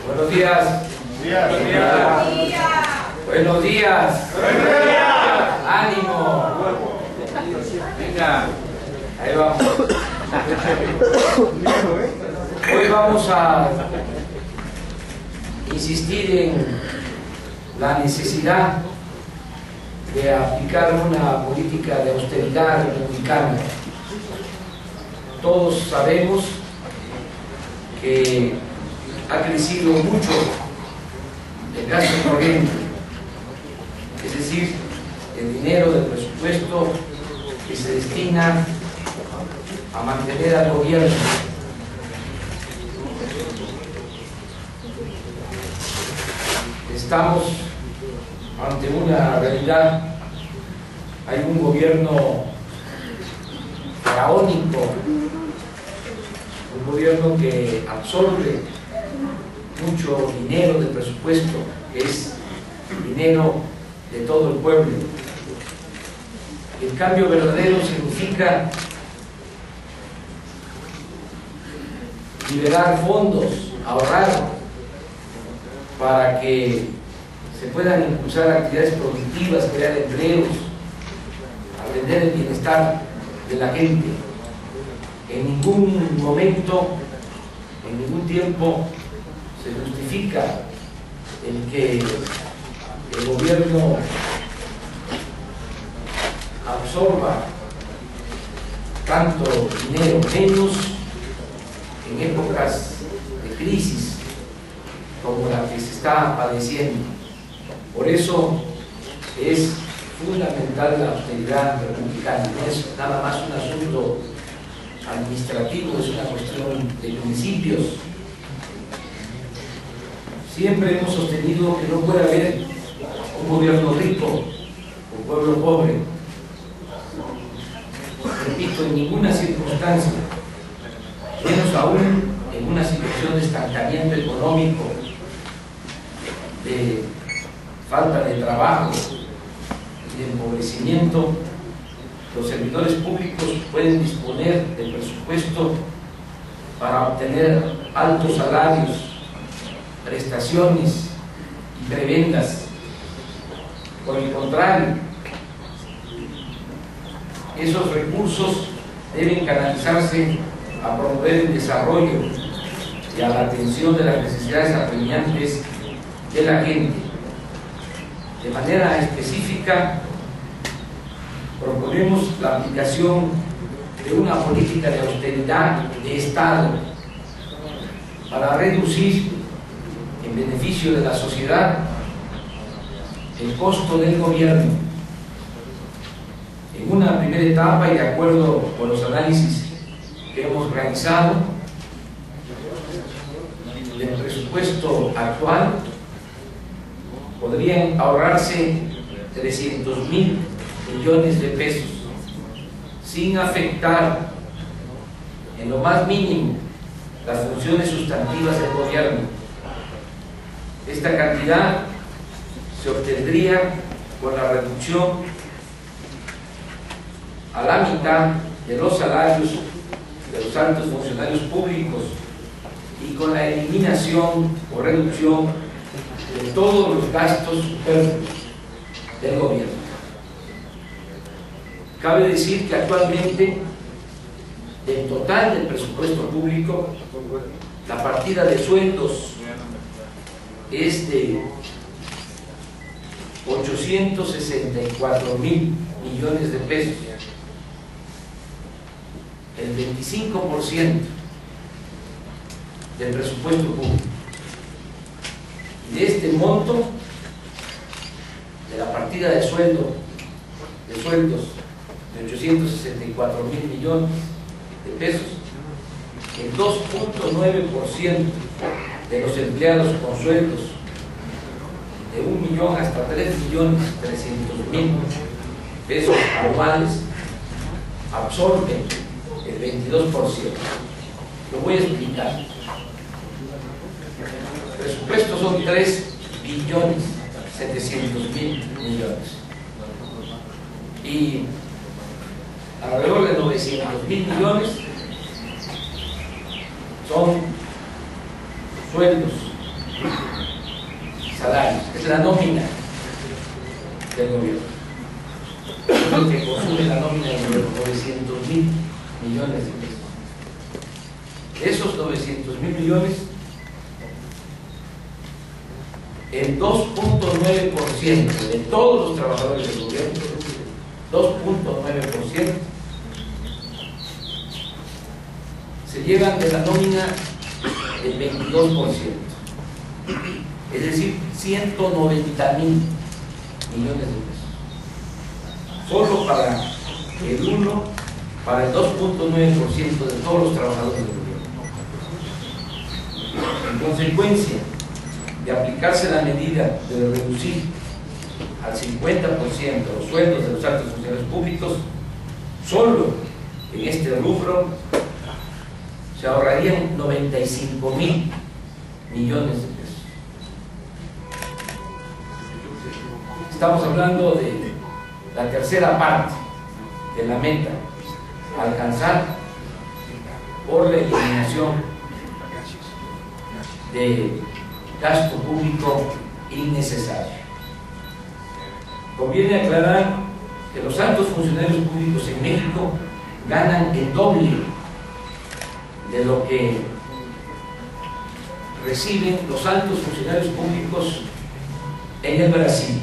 Buenos días. Buenos días. Buenos días. Buenos días. Ánimo. Venga, ahí vamos. Hoy vamos a insistir en la necesidad de aplicar una política de austeridad republicana. Todos sabemos que ha crecido mucho el gasto corriente, es decir, el dinero del presupuesto que se destina a mantener al gobierno. Estamos ante una realidad. Hay un gobierno faraónico, un gobierno que absorbe mucho dinero del presupuesto, que es dinero de todo el pueblo. El cambio verdadero significa liberar fondos, ahorrar, para que se puedan impulsar actividades productivas, crear empleos, atender el bienestar de la gente. En ningún momento, en ningún tiempo se justifica el que el gobierno absorba tanto dinero, menos en épocas de crisis como la que se está padeciendo. Por eso es fundamental la austeridad republicana. No es nada más un asunto administrativo, es una cuestión de principios. Siempre hemos sostenido que no puede haber un gobierno rico o pueblo pobre. Repito, en ninguna circunstancia, menos aún en una situación de estancamiento económico, de falta de trabajo y de empobrecimiento, los servidores públicos pueden disponer del presupuesto para obtener altos salarios, prestaciones y prebendas. Por el contrario, esos recursos deben canalizarse a promover el desarrollo y a la atención de las necesidades apremiantes de la gente. De manera específica, proponemos la aplicación de una política de austeridad de Estado para reducir, en beneficio de la sociedad, el costo del gobierno. En una primera etapa, y de acuerdo con los análisis que hemos realizado, del presupuesto actual podrían ahorrarse 300.000 millones de pesos sin afectar en lo más mínimo las funciones sustantivas del gobierno. Esta cantidad se obtendría con la reducción a la mitad de los salarios de los altos funcionarios públicos y con la eliminación o reducción de todos los gastos superfluos del gobierno. Cabe decir que actualmente, del total del presupuesto público, la partida de sueldos es de 864.000 millones de pesos, el 25% del presupuesto público. Y de este monto, de la partida de sueldos de 864.000 millones de pesos, el 2.9% de los empleados con sueldos de 1 millón hasta 3.300.000 pesos anuales absorben el 22%. Lo voy a explicar. El presupuesto son 3.700.000 millones y alrededor de 900.000 millones son sueldos salarios, es la nómina del gobierno. Es lo que consume la nómina del gobierno, 900.000 millones de pesos. Esos 900.000 millones, el 2.9% de todos los trabajadores del gobierno, 2.9%, se llevan de la nómina el 22%, es decir, 190.000 millones de pesos, solo para el 2.9% de todos los trabajadores del gobierno. En consecuencia de aplicarse la medida de reducir al 50% los sueldos de los altos funcionarios públicos, solo en este rubro se ahorrarían 95.000 millones de pesos. Estamos hablando de la tercera parte de la meta a alcanzar por la eliminación de gasto público innecesario. Conviene aclarar que los altos funcionarios públicos en México ganan el doble de lo que reciben los altos funcionarios públicos en el Brasil.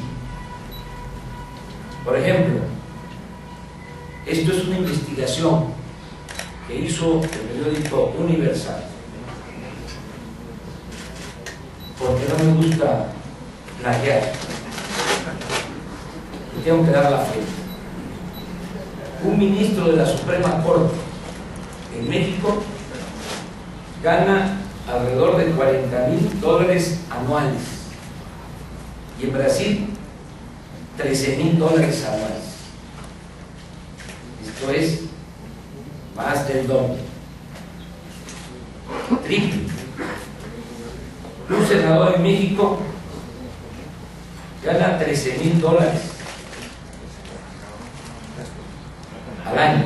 Por ejemplo, esto es una investigación que hizo el periódico Universal, porque no me gusta plagiar y tengo que dar la fe. Un ministro de la Suprema Corte en México gana alrededor de $40.000 anuales y en Brasil $13.000 anuales. Esto es más del doble, triple. Un senador en México gana $13.000 al año,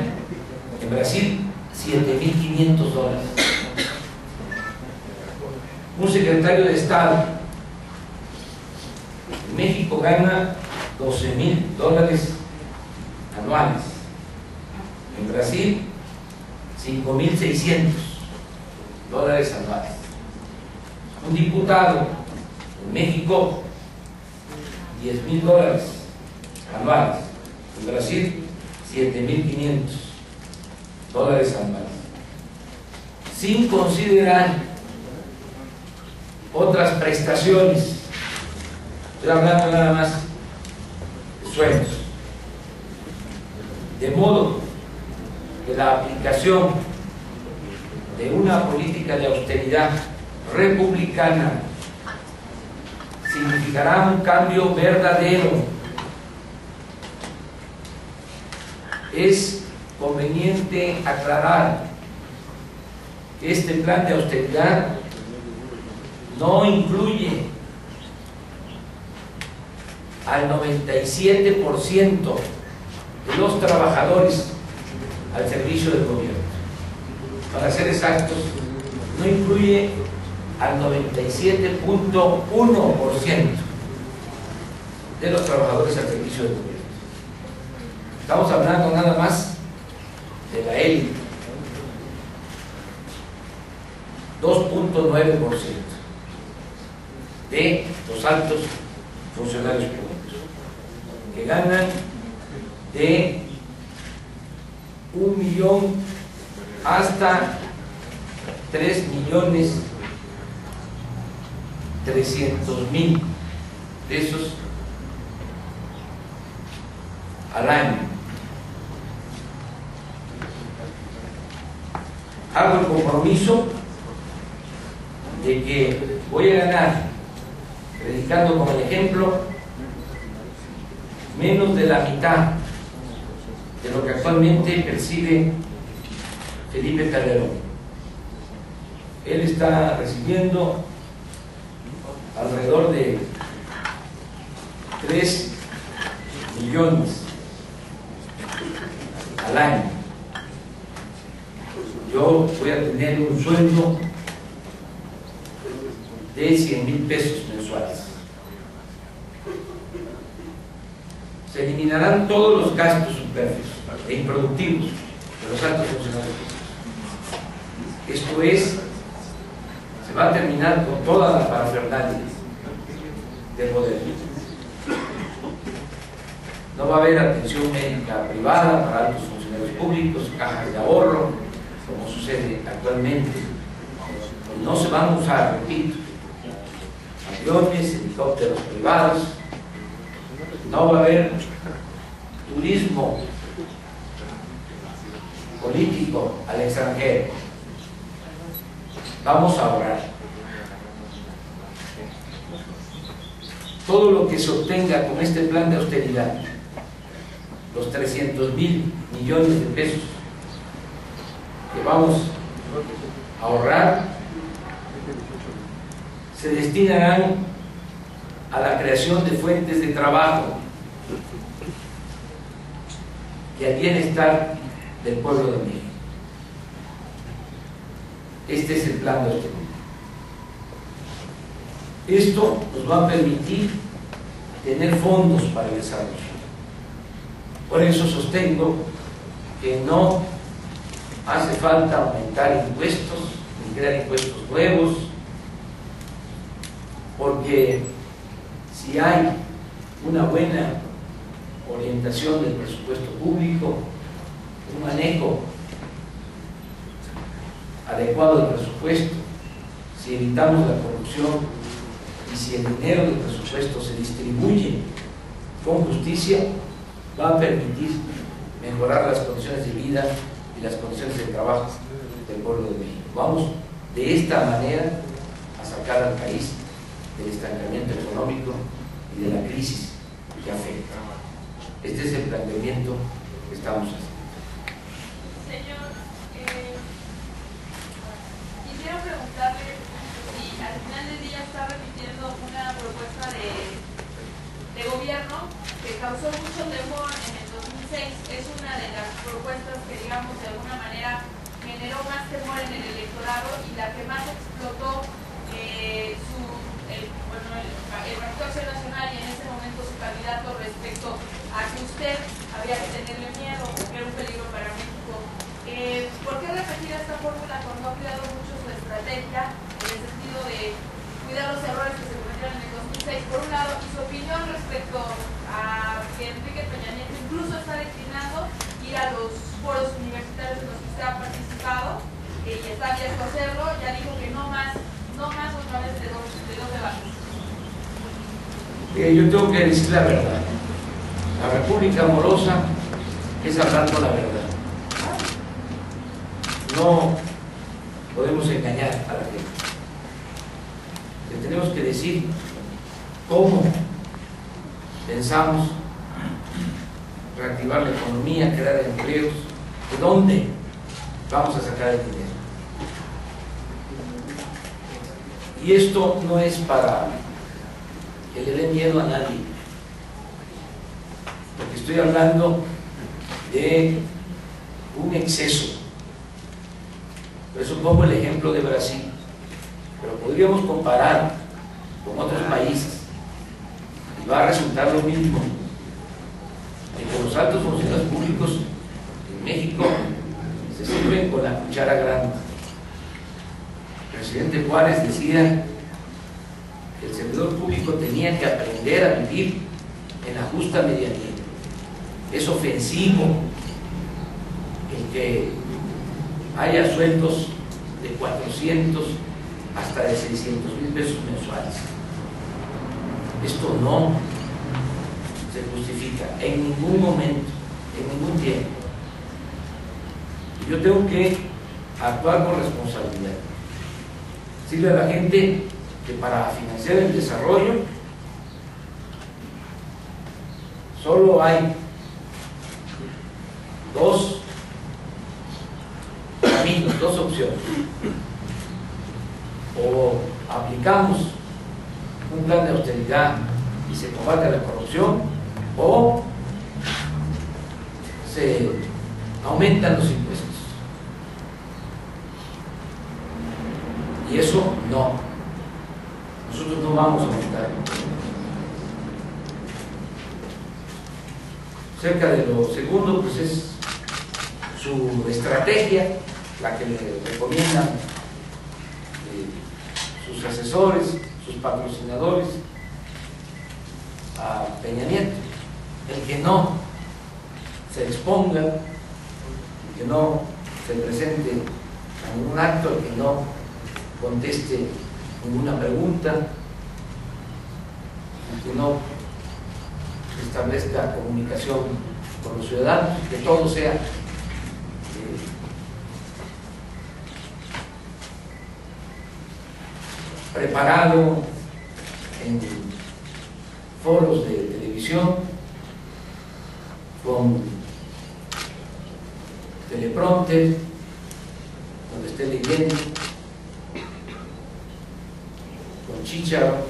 en Brasil $7.500. Un secretario de Estado en México gana $12.000 anuales, en Brasil $5.600 anuales. Un diputado en México $10.000 anuales, en Brasil $7.500 anuales, sin considerar otras prestaciones. Estoy hablando nada más de sueldos, de modo que la aplicación de una política de austeridad republicana significará un cambio verdadero. Es conveniente aclarar que este plan de austeridad no incluye al 97% de los trabajadores al servicio del gobierno. Para ser exactos, no incluye al 97.1% de los trabajadores al servicio del gobierno. Estamos hablando nada más de la élite, 2.9% de los altos funcionarios públicos, que ganan de 1 millón hasta 3.300.000 pesos al año. Hago el compromiso de que voy a ganar, predicando como el ejemplo, menos de la mitad de lo que actualmente percibe Felipe Calderón. Él está recibiendo alrededor de 3 millones al año. Yo voy a tener un sueldo de 100.000 pesos mensuales. Se eliminarán todos los gastos superfluos e improductivos de los altos funcionarios públicos. Esto es, se va a terminar con toda la parafernalia del poder. No va a haber atención médica privada para altos funcionarios públicos, cajas de ahorro, como sucede actualmente. No se van a usar, repito, aviones, helicópteros privados. No va a haber turismo político al extranjero. Vamos a ahorrar. Todo lo que se obtenga con este plan de austeridad, los 300.000 millones de pesos que vamos a ahorrar, se destinarán a la creación de fuentes de trabajo y al bienestar del pueblo de México. Este es el plan de austeridad. Esto nos va a permitir tener fondos para el desarrollo. Por eso sostengo que no hace falta aumentar impuestos ni crear impuestos nuevos, porque si hay una buena orientación del presupuesto público, un manejo adecuado del presupuesto, si evitamos la corrupción y si el dinero del presupuesto se distribuye con justicia, va a permitir mejorar las condiciones de vida y las condiciones de trabajo del pueblo de México. Vamos de esta manera a sacar al país del estancamiento económico y de la crisis que afecta. Este es el planteamiento que estamos haciendo. Señor, quisiera preguntarle si al final del día está remitiendo una propuesta de gobierno que causó mucho temor en el 2006. Es una de las propuestas que, digamos, de alguna manera generó más temor en el electorado y la que más explotó el Partido Acción Nacional y en ese momento su candidato respecto a que usted había que tenerle miedo, que era un peligro para México. ¿Por qué repetir esta fórmula cuando ha cuidado mucho su estrategia en el sentido de cuidar los errores que se cometieron en el 2006 por un lado, y su opinión respecto a que Enrique Peña Nieto incluso está destinando ir a los foros universitarios en los que usted ha participado y está abierto a hacerlo? Ya dijo que no más opciones de dos debates. Yo tengo que decir la verdad. La República Amorosa es hablando la verdad. No podemos engañar a la gente. Le tenemos que decir cómo pensamos reactivar la economía, crear empleos, de dónde vamos a sacar el dinero. Y esto no es para que le dé miedo a nadie, porque estoy hablando de un exceso. Por eso pongo el ejemplo de Brasil, pero podríamos comparar con otros países y va a resultar lo mismo, de que los altos funcionarios públicos en México se sirven con la cuchara grande. El presidente Juárez decía que el servidor público tenía que aprender a vivir en la justa medianía. Es ofensivo el que haya sueldos de 400 hasta de 600,000 pesos mensuales. Esto no se justifica en ningún momento, en ningún tiempo. Yo tengo que actuar con responsabilidad. Decirle a la gente que para financiar el desarrollo solo hay dos caminos, dos opciones. O aplicamos un plan de austeridad y se combate la corrupción, o se aumentan los impuestos. Y eso no. Nosotros no vamos a aumentar. Cerca de lo segundo, pues es su estrategia, la que le recomiendan sus asesores, sus patrocinadores a Peña Nieto. El que no se exponga, el que no se presente a ningún acto, el que no conteste ninguna pregunta, el que no establezca comunicación con los ciudadanos, que todo sea preparado en foros de televisión con teleprompter, donde esté leyendo, con chícharo,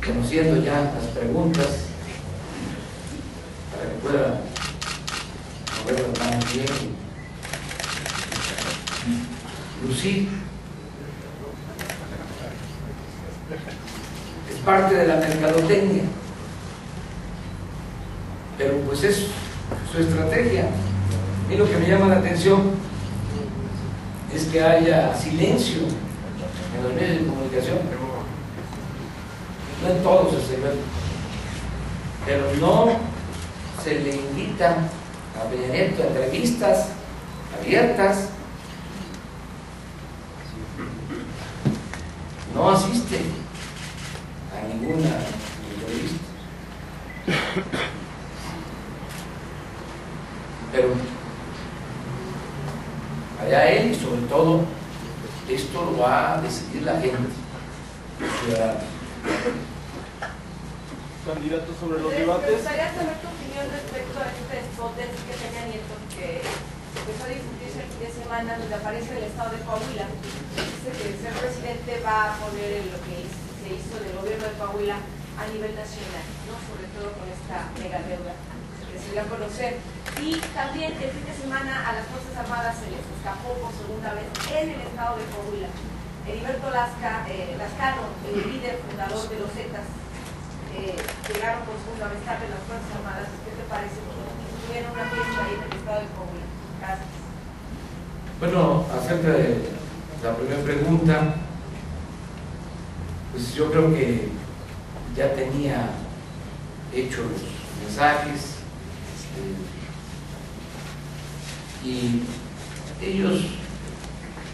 conociendo ya las preguntas para que pueda mover las manos bien y lucir. Es parte de la mercadotecnia, pero pues es su estrategia. Y lo que me llama la atención es que haya silencio en los medios de comunicación, no en todos se ve, pero no se le invita a Peña Nieto a entrevistas abiertas, no asiste a ninguna entrevista, pero allá él, y sobre todo esto lo va a decidir la gente, los ciudadanos. Candidato, sobre los Me debates. gustaría saber tu opinión respecto a este spot de Enrique Peña Nieto que empezó a difundirse el fin de semana, donde aparece el estado de Coahuila. Dice que el ser presidente va a poner en lo que se hizo del gobierno de Coahuila a nivel nacional, ¿no? Sobre todo con esta mega deuda que se dio a conocer. Y también el fin de semana a las Fuerzas Armadas se les escapó por segunda vez en el estado de Coahuila Heriberto Lascano, el líder fundador de los Zetas. Llegaron por segunda vez tarde las Fuerzas Armadas. ¿Qué te parece? Tuvieron una fiesta ahí en el estado de Coahuila. Gracias. Bueno, acerca de la primera pregunta, pues yo creo que ya tenía hechos los mensajes y ellos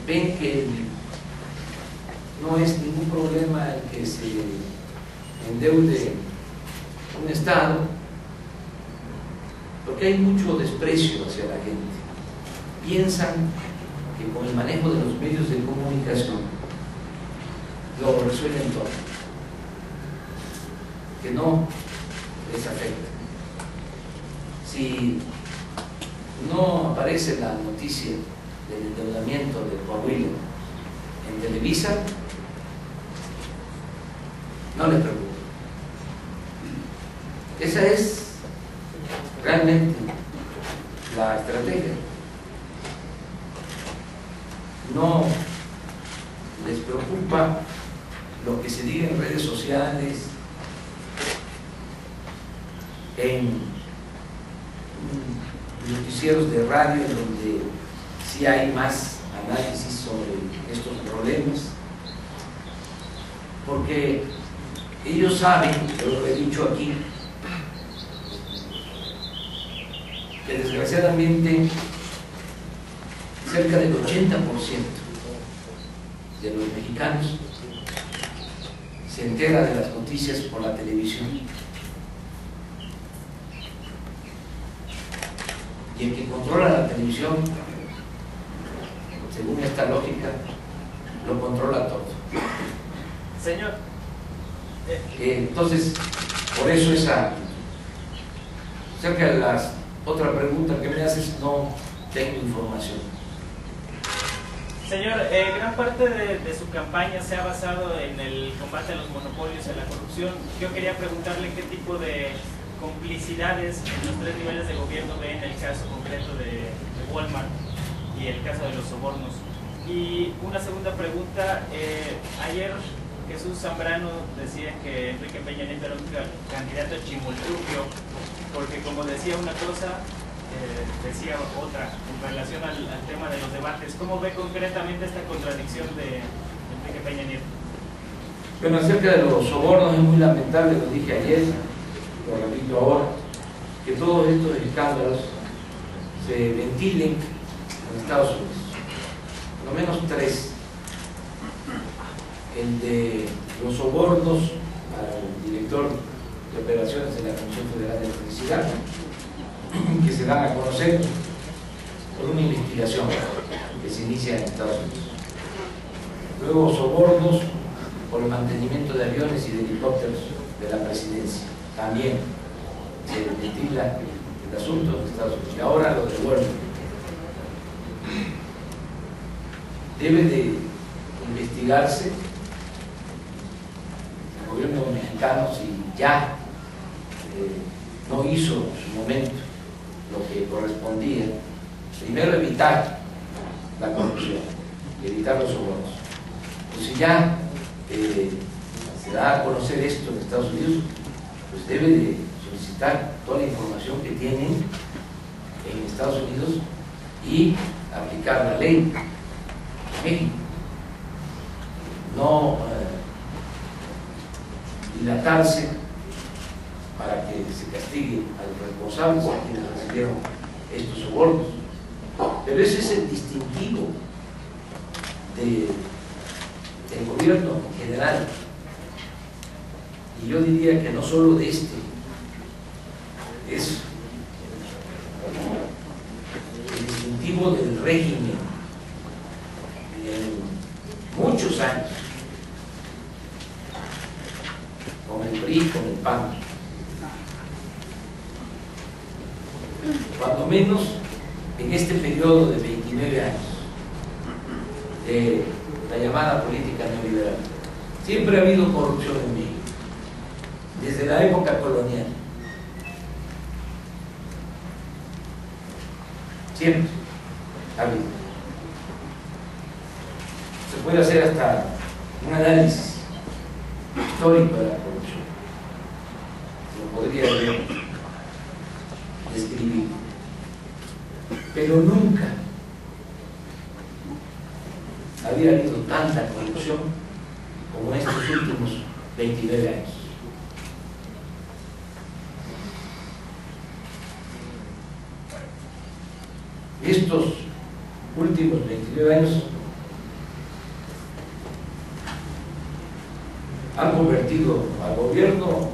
ven que no es ningún problema el que se endeude un Estado, porque hay mucho desprecio hacia la gente. Piensan que con el manejo de los medios de comunicación lo resuelven todo, que no les afecta. Si no aparece la noticia del endeudamiento de Coahuila en Televisa, no les preocupa. Esa es realmente la estrategia. No les preocupa lo que se diga en redes sociales, en noticieros de radio, en donde sí hay más análisis sobre estos problemas, porque ellos saben, yo lo he dicho aquí, que desgraciadamente cerca del 80% de los mexicanos se entera de las noticias por la televisión. Y el que controla la televisión, según esta lógica, lo controla todo. Señor. Entonces, por eso esa, acerca de la otra pregunta que me haces, no tengo información. Señor, gran parte de su campaña se ha basado en el combate a los monopolios y a la corrupción. Yo quería preguntarle qué tipo de complicidades en los tres niveles de gobierno ve en el caso concreto de Walmart y el caso de los sobornos. Y una segunda pregunta, ayer Jesús Zambrano decía que Enrique Peña Nieto era un candidato chimoltrufio, porque como decía una cosa, decía otra en relación al tema de los debates. ¿Cómo ve concretamente esta contradicción de Enrique Peña Nieto? Bueno, acerca de los sobornos es muy lamentable, lo dije ayer, lo repito ahora, que todos estos escándalos se ventilen en Estados Unidos. Por lo menos 3. El de los sobornos al director de operaciones de la Comisión Federal de Electricidad, que se dan a conocer por una investigación que se inicia en Estados Unidos. Luego sobornos por el mantenimiento de aviones y de helicópteros de la presidencia. También se ventila el asunto de Estados Unidos. Y ahora lo de Huerta. Debe de investigarse el gobierno mexicano si ya no hizo en su momento lo que correspondía. Primero, evitar la corrupción, evitar los sobornos. Pues si ya se da a conocer esto en Estados Unidos, pues debe de solicitar toda la información que tienen en Estados Unidos y aplicar la ley en México. No dilatarse para que se castigue a los responsables, a quienes recibieron estos sobornos. Pero ese es el distintivo del gobierno en general, y yo diría que no solo de este, es el distintivo del régimen en muchos años, con el PRI, con el PAN, cuando menos en este periodo de 29 años de la llamada política neoliberal. Siempre ha habido corrupción en México, desde la época colonial. Siempre ha habido. Se puede hacer hasta un análisis histórico de la corrupción. Lo podría describir. Pero nunca había habido tanta corrupción como en estos últimos 29 años. Estos últimos 29 años han convertido al gobierno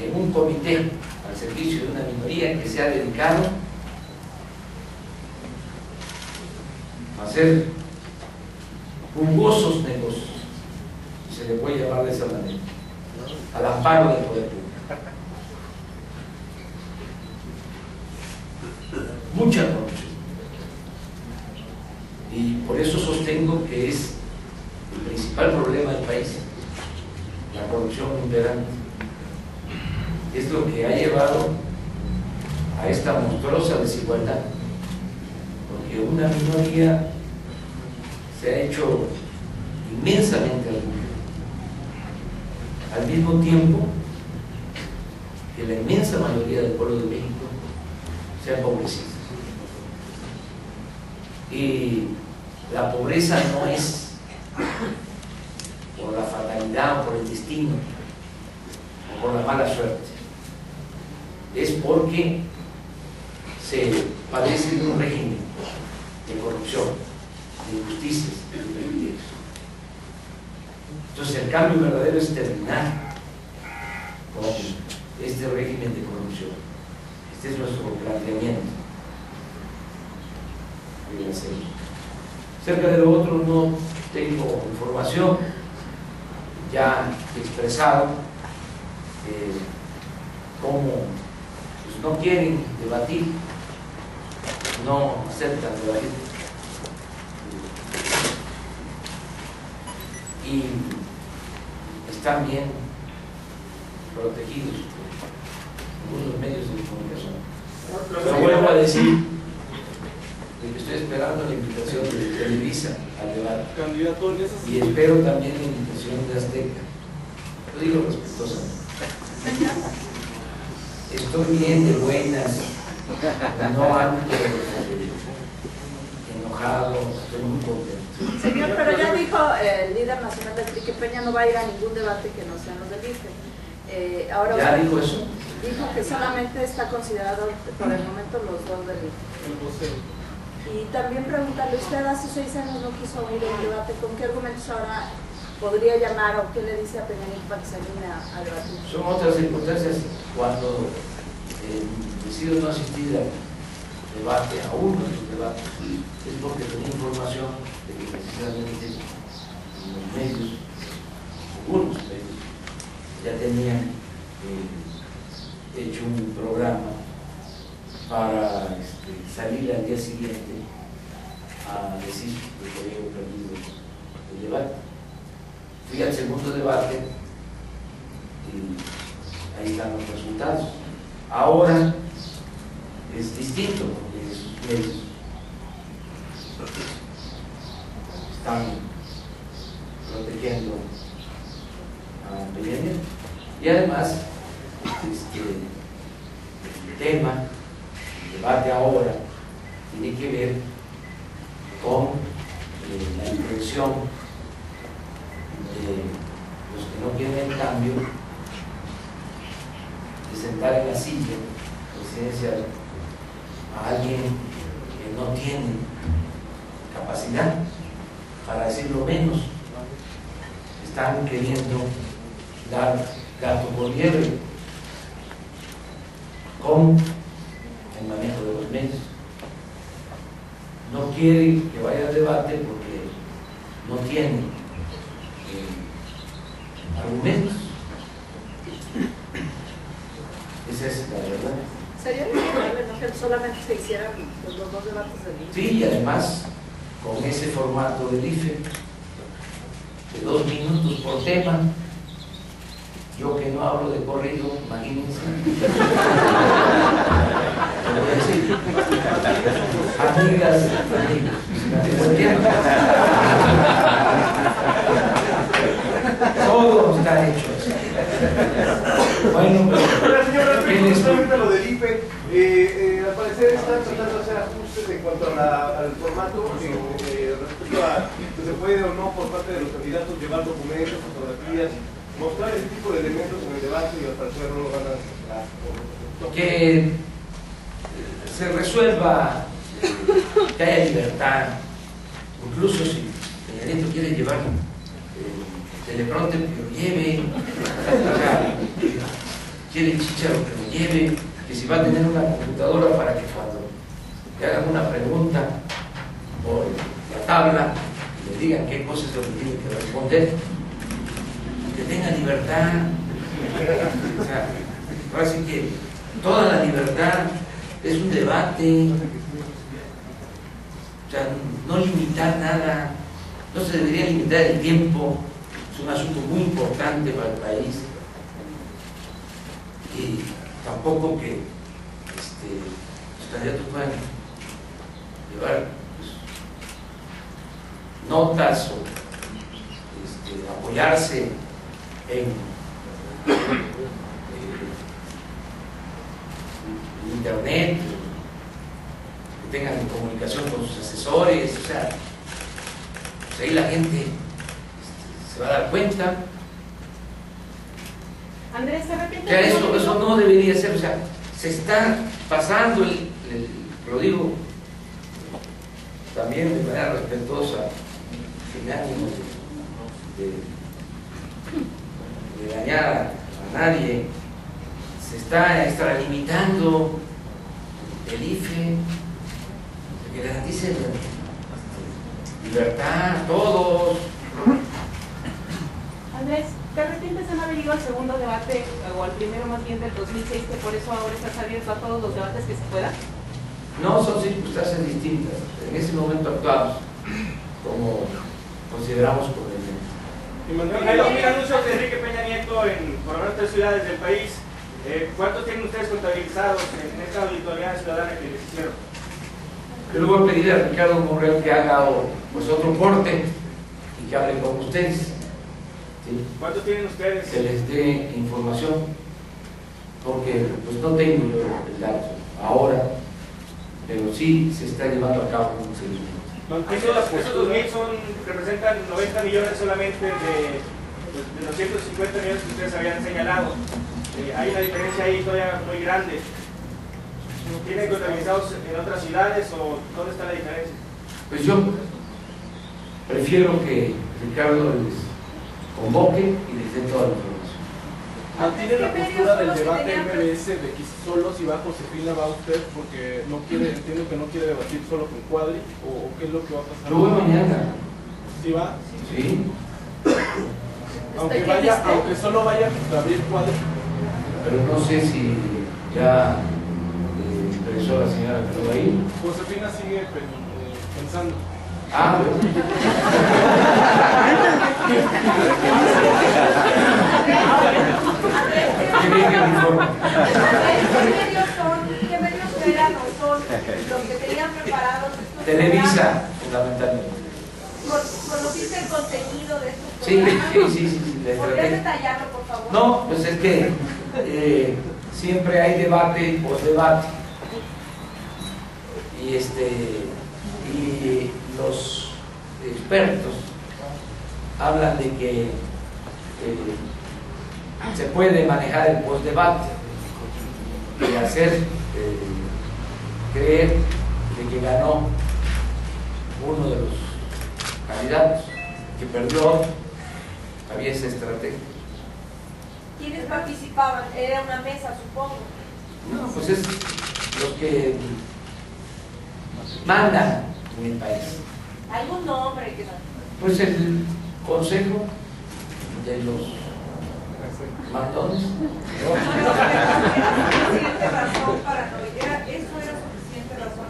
en un comité al servicio de una minoría que se ha dedicado a hacer jugosos negocios, se le puede llamar de esa manera, al amparo del poder público. Mucha corrupción. Y por eso sostengo que es el principal problema del país, la corrupción imperante. Es lo que ha llevado a esta monstruosa desigualdad, porque una minoría se ha hecho inmensamente rica, al mismo tiempo que la inmensa mayoría del pueblo de México se ha empobrecido. Y la pobreza no es por la fatalidad o por el destino o por la mala suerte, es porque se padece de un régimen de corrupción, de injusticias, de privilegios. Entonces el cambio verdadero es terminar con este régimen de corrupción. Este es nuestro planteamiento. Cerca de lo otro no tengo información, ya he expresado cómo pues, no quieren debatir, no aceptan debatir. Y están bien protegidos por algunos medios de comunicación. Lo vuelvo a decir, Estoy esperando la invitación de Televisa al debate. Candidato en esas... Y espero también la invitación de Azteca. Lo digo respetuosamente. Estoy bien de buenas, no ando enojado, estoy muy contento. Señor, pero ya dijo el líder nacional del PRI que Peña no va a ir a ningún debate que no sean los del IFE. Ahora ¿Ya dijo eso? Dijo que solamente está considerado por el momento los dos del IFE. Y también preguntarle, usted hace 6 años no quiso ir a un debate, ¿con qué argumentos ahora podría llamar o qué le dice a Peña Nieto para que se anime a debatir? Son otras circunstancias cuando decido no asistir al debate, a uno de los debates, es porque tenía información de que precisamente los medios, algunos medios, ya tenían hecho un programa para salir al día siguiente a decir que había perdido el debate. Fui al segundo debate y ahí están los resultados. Ahora es distinto porque sus medios están protegiendo a Peña Nieto. Y además, el tema, el debate ahora, tiene que ver con la intención de los que no quieren el cambio de sentar en la silla presidencial a alguien que no tiene capacidad, para decirlo menos. Están queriendo dar gato por liebre con el manejo de los medios. No quiere que vaya al debate porque no tiene argumentos. Esa es la verdad. Sería razonable, ¿no?, que solamente se hicieran los dos debates del IFE. Sí, y además con ese formato del IFE de 2 minutos por tema. Yo que no hablo de corrido, imagínense. Te voy a decir, amigas, amigos, todo está hecho así. Bueno, Pero señor, ¿qué les- justamente lo del IFE, al parecer están tratando de hacer ajustes en cuanto al formato, respecto a si se puede o no por parte de los candidatos llevar documentos, fotografías, mostrar ese tipo de elementos en el debate, y al parecer no lo van a aceptar. que se resuelva, que haya libertad, incluso si Peña Nieto quiere llevar teleprompter, que lo lleve, o sea, quiere chícharo, que lo lleve, que si va a tener una computadora para que cuando le hagan una pregunta por la tabla, le digan qué cosas es lo que tiene que responder, que tenga libertad. O sea, ahora sí que toda la libertad es un debate, o sea, no limitar nada, no se debería limitar el tiempo, es un asunto muy importante para el país, y tampoco que los candidatos puedan llevar pues, notas o apoyarse en internet, que tengan comunicación con sus asesores, o sea, pues ahí la gente se va a dar cuenta. Andrés, ¿se arrepiente? Ya eso no debería ser, o sea, se está pasando lo digo también de manera respetuosa, sin ánimo de dañar a nadie. Se está extralimitando el IFE, que garantice libertad a todos. Andrés, ¿te arrepientes de no haber ido al segundo debate, o al primero más bien del 2006, que por eso ahora estás abierto a todos los debates que se puedan? No, son circunstancias distintas. En ese momento actuamos como consideramos conveniente. Hay 2000 anuncios de Enrique Peña Nieto en por lo menos 3 ciudades del país. ¿Cuántos tienen ustedes contabilizados en esta auditoría ciudadana que les hicieron? Yo le voy a pedir a Ricardo Monreal que haga pues, otro corte y que hable con ustedes. ¿Sí? ¿Cuántos tienen ustedes? Que les dé información, porque pues no tengo yo el dato ahora, pero sí se está llevando a cabo un seguimiento. Esos 2.000 representan 90 millones solamente de los 150 millones que ustedes habían señalado. Hay una diferencia ahí todavía muy grande. ¿Tienen contabilizados en otras ciudades o dónde está la diferencia? Pues yo prefiero que Ricardo les convoque y les dé toda la información. Mantiene la postura del debate MBS de que solo si va Josefina va usted porque no quiere, entiendo que no quiere debatir solo con Cuadri, o qué es lo que va a pasar. Yo voy mañana. ¿Sí va? Sí. Aunque solo vaya Gabriel Cuadri. Pero no sé si ya expresó la señora que no va a ir. Josefina sigue pensando. Ah, bueno. Qué bien que me informa. ¿Qué medios eran o son los que tenían preparados estos Televisa, programas? fundamentalmente. ¿Conociste el contenido de estos Sí, programas? sí. ¿Podrías detallarlo, por favor? No, pues es que siempre hay debate y posdebate. Y los expertos hablan de que se puede manejar el postdebate y hacer creer de que ganó uno de los candidatos, que perdió otro. Había esa estrategia. ¿Quiénes participaban? Era una mesa, supongo. No, pues es los que mandan en el país. ¿Algún nombre que no? Pues el consejo de los mandones. ¿Suficiente razón para no ir? ¿Eso era suficiente razón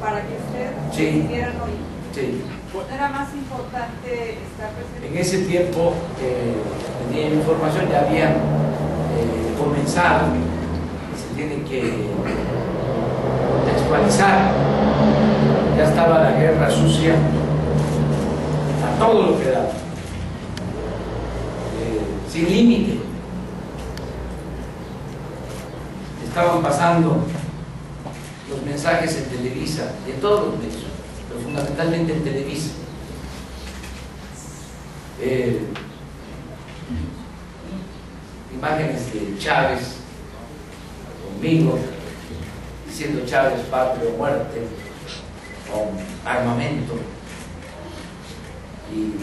para que usted Sí. quisiera no ir? Sí. ¿No era más importante estar presente? En ese tiempo tenía información, ya habían comenzado, se tiene que contextualizar, ya estaba la guerra sucia a todo lo que daba, sin límite. Estaban pasando los mensajes en Televisa, de todos los medios, pero fundamentalmente en Televisa. Imágenes de Chávez conmigo diciendo Chávez patria o muerte, con armamento y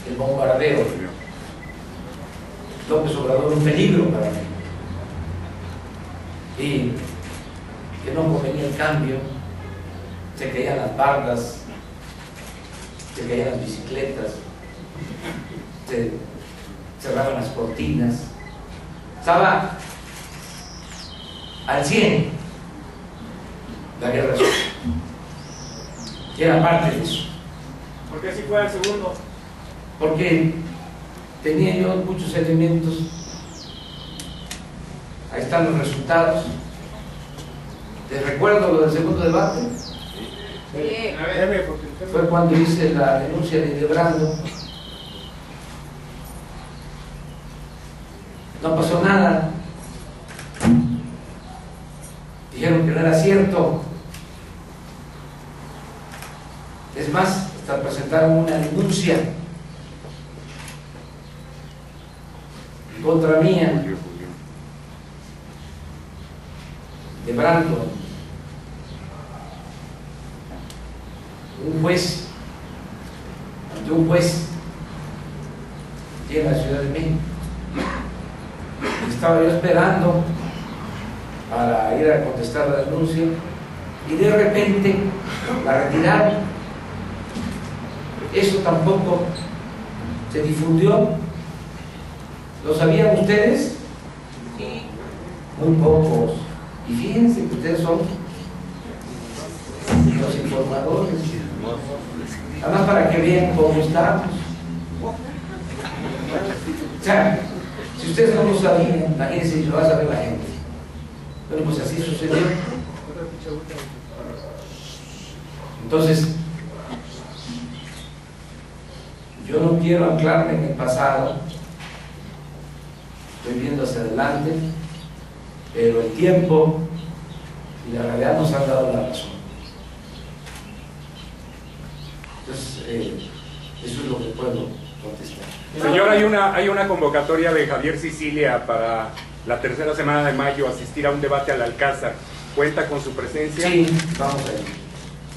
el bombardeo. López Obrador un peligro para mí y que no convenía el cambio, se caían las bardas, se caían las bicicletas, se cerraban las cortinas, estaba al 100 la guerra sucia, y era parte de eso. ¿Por qué así fue al segundo? Porque tenía yo muchos elementos, ahí están los resultados. ¿Te recuerdo lo del segundo debate? Fue cuando hice la denuncia de Hildebrando. No pasó nada. Dijeron que no era cierto. Es más, hasta presentaron una denuncia contra mía de Brando. Ante un juez aquí en la Ciudad de México. Estaba yo esperando para ir a contestar la denuncia y de repente la retiraron. Eso tampoco se difundió. ¿Lo sabían ustedes? Sí. Muy pocos. Y fíjense que ustedes son los informadores. Además, para que vean cómo estamos. O sea, si ustedes no lo sabían, imagínense si lo va a saber la gente. Bueno, pues así sucedió. Entonces, yo no quiero anclarme en el pasado, estoy viendo hacia adelante, pero el tiempo y la realidad nos han dado la razón. Entonces, eso es lo que puedo contestar. Señor, hay una convocatoria de Javier Sicilia para la tercera semana de mayo asistir a un debate al Alcázar. ¿Cuenta con su presencia? Sí, vamos a ir.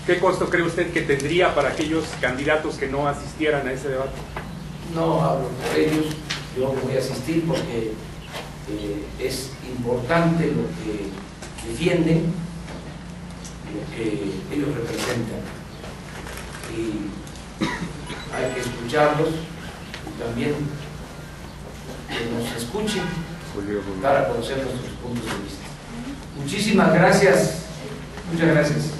¿Qué costo cree usted que tendría para aquellos candidatos que no asistieran a ese debate? No hablo por ellos, yo voy a asistir porque es importante lo que defienden, lo que ellos representan, y hay que escucharlos y también que nos escuchen para conocer nuestros puntos de vista. Muchísimas gracias, muchas gracias.